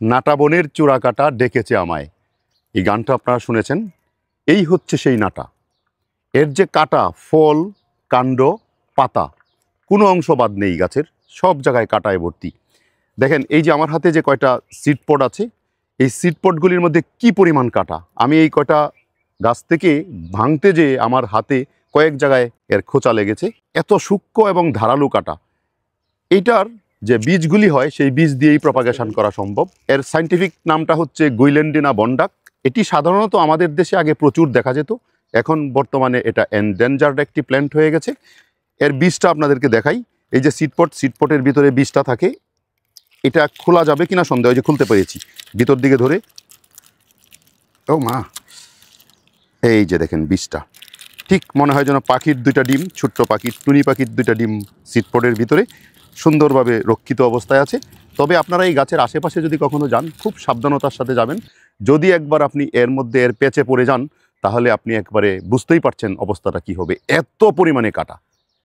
নাটা বনের চূড়া কাটা ডেকেছে আমায়, এই গানটা আপনারা শুনেছেন। এই হচ্ছে সেই নাটা। এর যে কাটা, ফল, কাণ্ড, পাতা, কোনো অংশ বাদ নেই গাছের, সব জায়গায় কাটায় ভর্তি। দেখেন এই যে আমার হাতে যে কয়টা সিডপড আছে, এই সিডপডগুলির মধ্যে কি পরিমাণ কাটা। আমি এই কয়টা গাছ থেকে ভাঙতে যেয়ে আমার হাতে কয়েক জায়গায় এর খোঁচা লেগেছে। এত সূক্ষ্ম এবং ধারালো কাটা। এইটার যে বীজগুলি হয় সেই বীজ দিয়েই প্রপাগেশন করা সম্ভব। এর সায়েন্টিফিক নামটা হচ্ছে গুইলেন্ডিনা বন্ডাক। এটি সাধারণত আমাদের দেশে আগে প্রচুর দেখা যেত, এখন বর্তমানে এটা এনডেঞ্জার্ড একটি প্ল্যান্ট হয়ে গেছে। এর বীজটা আপনাদেরকে দেখাই। এই যে সিডপটের ভিতরে বীজটা থাকে, এটা খোলা যাবে কিনা সন্দেহ, যে খুলতে পেরেছি ভিতর দিকে ধরে। ও মা, এই যে দেখেন বীজটা, ঠিক মনে হয় যেন পাখির দুইটা ডিম, ছোট্ট পাখির, টুনি পাখির দুইটা ডিম সিডপটের ভিতরে সুন্দরভাবে রক্ষিত অবস্থায় আছে। তবে আপনারা এই গাছের আশেপাশে যদি কখনো যান, খুব সাবধানতার সাথে যাবেন। যদি একবার আপনি এর মধ্যে এর পেঁচে পড়ে যান, তাহলে আপনি একবারে বুঝতেই পারছেন অবস্থাটা কি হবে। এত পরিমাণে কাটা।